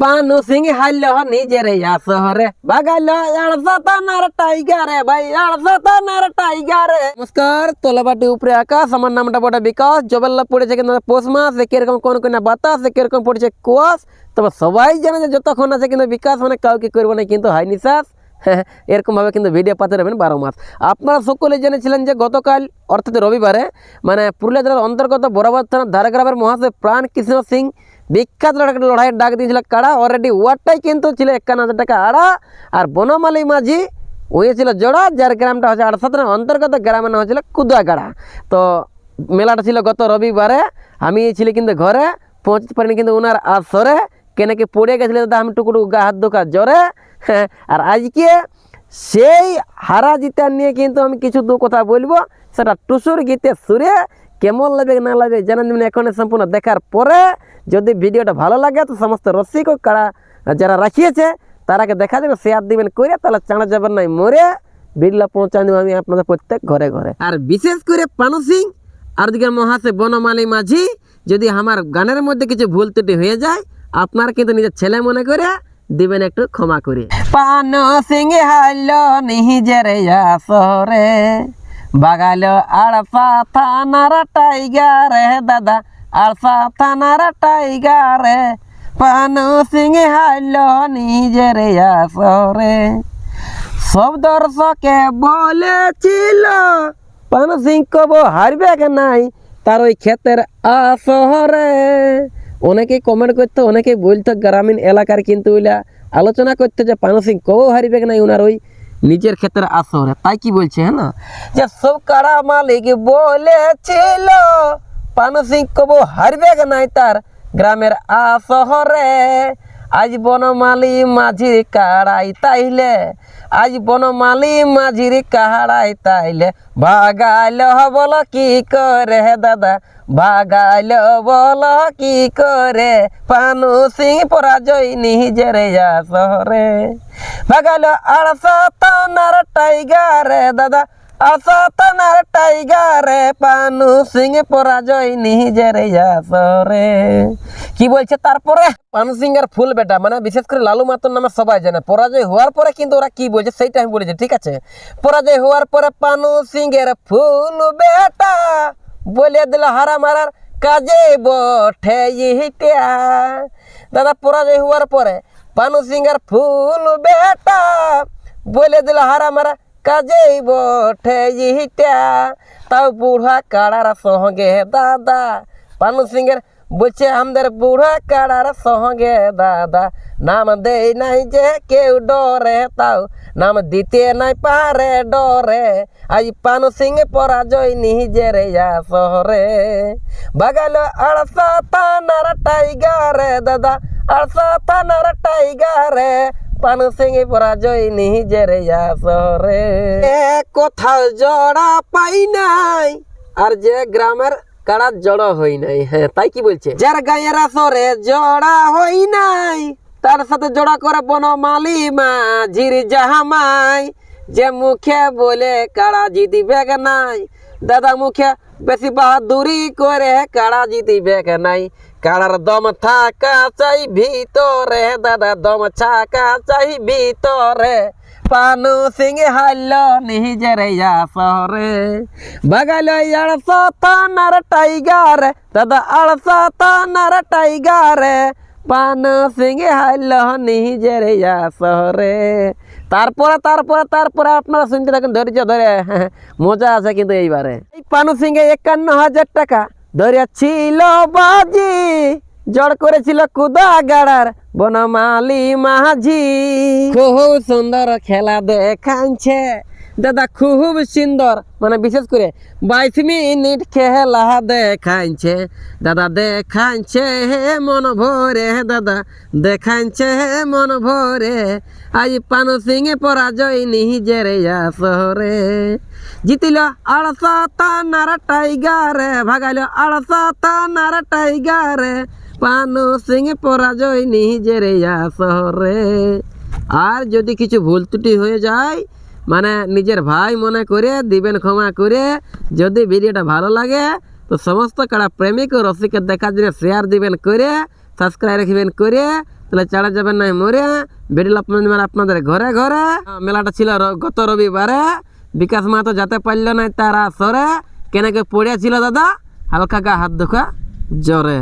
পানু সিং হাইলো নিজের শহরে বাগাইলো আড়সাতানার টাইগারে ভাই আড়সাতানার টাইগারে। নমস্কার, তোলাবাটি উপরে আকাশ, আমার নামটা বড় বিকাশ। জবেল্লা পড়েছে কিন্তু পৌষ মাস, কিরকম কোন কোন বাতাস, কিরকম পড়েছে কুয়াশ। তবে সবাই জানে যে যতক্ষণ আছে কিন্তু বিকাশ মানে কাউকে করবো না কিন্তু হয় নিঃশ্বাস। এরকম ভাবে কিন্তু ভিডিও পাতে রাখবেন 12 মাস। আপনারা সকলে জেনেছিলেন যে গতকাল অর্থাৎ রবিবারে মানে পুরুলিয়া জেলার অন্তর্গত বরাবর থানার ধারাগ্রামের মহাশয় প্রাণ কৃষ্ণ সিং বিখ্যাত লড়াইয়ের ডাক দিয়েছিল কাড়া। অলরেডি ওয়ারটাই কিন্তু ছিল 51,000 টাকা আড়া। আর বনমালী মাঝি হয়েছিল জোড়া, যার গ্রামটা হচ্ছে আড়সাতের অন্তর্গত গ্রামের নাম হচ্ছিল কুদুয়াগাড়া। তো মেলাটা ছিল গত রবিবারে, আমি ছিলি কিন্তু ঘরে পৌঁছতে পারিনি কিন্তু ওনার আসরে কেন কি পড়ে গেছিল দাদা, আমি টুকুটুকু গা হাত দোকা জ্বরে। আর আজকে সেই হারা জিতার নিয়ে কিন্তু আমি কিছু দু কথা বলবো, সেটা টুসুর গীতে সুরে কেমন লাগবে না লাগবে জানেন এখন সম্পূর্ণ দেখার পরে। যদি ভিডিওটা ভালো লাগে তো সমস্ত রসিক ও কাড়া যারা রাখিয়েছে তারাকে দেখা দেবে, শেয়ার দিবেন করে, তাহলে চাঁড়া যাবেন নাই মরে। ভিডিওটা পৌঁছান দেবো আমি আপনাদের প্রত্যেক ঘরে ঘরে। আর বিশেষ করে পানু সিং আর দিকে মহাশয় বনমালী মাঝি, যদি আমার গানের মধ্যে কিছু ভুল ত্রুটি হয়ে যায় আপনার কিন্তু নিজের ছেলে মনে করে দিবেন একটু ক্ষমা করে। পানু সিং হাইলো নিজের শহরে বাগাইলো আড়সা থানার টাইগারে দাদা, আড়সা থানার টাইগারে। পানু সিং হাইলো নিজের শহরে। সব দর্শকে বলেছিল পানু সিং কব হারবে নাই তার ওই ক্ষেতের শহরে। অনেকেই কমেন্ট করতো, অনেকেই বলতো গ্রামীণ এলাকার, কিন্তু ওইলা আলোচনা করতে যে পানু সিং কব হারবে নাই ওনার ওই নিজের ক্ষেতের শহরে। তাই কি বলছে হ্যাঁ না, যে সব কাড়া মালিক বলেছিল পানু সিং কব হারবে নাই তার গ্রামের শহরে। আজ বনমালী মাঝির কাড়াই তাইলে, আজ বনমালী মাঝির কাড়াই তাইলে ভাগাইল বল কি করে দাদা, ভাগাইল বল কি করে। পানু সিং পরাজয় নিজের শহরে ভাগাইল আড়সা থানার টাইগারে দাদা, আশা থানার টাইগারে। পানু সিং পরাজয় নিজের শহরে। কি বলছে তারপরে পানু সিং এর ফুল বেটা মানে বিশেষ করে লালু মাতর নামে সবাই জানে। পরাজয় হওয়ার পরে কিন্তু ওরা কি বলছে সেইটা আমি বলেছি, ঠিক আছে। পরাজয় হওয়ার পরে পানু সিং এর ফুল বেটা বলে দিল হারা মারার কাজে বঠে ইটা দাদা। পরাজয় হওয়ার পরে পানু সিং এর ফুল বেটা বলে দিল হারা মারা কাজে বঠে ইটা। তাও বুড়া কাড়ার সঙ্গে দাদা, পানু সিং এর বলছে আমাদের বুড়া কাড়ার সঙ্গে দাদা নাম দেই নাই যে কেউ ডরে, তাও নাম দিতে নাই পারে ডরে। আজ পানু সিং পরাজয় নিজের শহরে বাগাইল আড়সা থানার টাইগারে দাদা, আড়সা থানার টাইগারে। পানু সিং পরাজয় নিজের শহরে। কোথাও জড়া পাই নাই আর যে গ্রামের কাড়া জড়া হই নাই। হ্যাঁ তাই কি বলছে, যার গায়ের আসরে জড়া হই নাই তার সাথে জড়া করে বনমালী মাঝির জাহামাই। যে মুখে বলে কাড়া জিতিবে নাই দাদা, মুখে বেশি বাহাদুরি করে কাড়া জিতিবে নাই। কাড়ার দম থাকা চাই ভিতরে দাদা, দম থাকা চাই ভিতরে। পানু সিং হাইল নিজের শহরে বাগাইল আড়সা থানার টাইগারে দাদা, আড়সা থানার টাইগারে। পানু সিং হাইল নিজের শহরে। তারপরে তারপরে তারপরে আপনারা শুনতে থাকেন ধৈর্য ধরে, মজা আছে কিন্তু এইবারে। এই পানু সিং 51,000 টাকা ধরেছিল বাজি, জড় করেছিল কুদুয়াগাড়ার বনমালী মাঝি। খুব সুন্দর খেলা দেখাচ্ছে দাদা, খুব সুন্দর মানে বিশেষ করে 22 মিনিট খেলা দেখাচ্ছে দাদা, দেখাচ্ছে হে মন ভরে দাদা, দেখাচ্ছে হে মন ভরে। আজ পানু সিং পরাজয় নিজের শহরে জিতিল আড়সা থানার টাইগারে, ভাগাইল আড়সা থানার টাইগারে। পানু সিং পরাজয় নিজের শহরে। আর যদি কিছু ভুল ত্রুটি হয়ে যায় মানে নিজের ভাই মনে করে দিবেন ক্ষমা করে। যদি ভিডিওটা ভালো লাগে তো সমস্ত কাড়া প্রেমিক ও রসিকের দেখার জন্য শেয়ার দিবেন করে, সাবস্ক্রাইব রাখবেন করে, তাহলে চাড়া যাবেন নাই মরে বেডি লাভ নেবেন আপনাদের ঘরে ঘরে। মেলাটা ছিল গত রবিবারে, বিকাশ মাহাতো যাতে পারল না তার আসরে, কেন কে পড়িয়াছিল দাদা হালকা গা হাত ধোকা জ্বরে।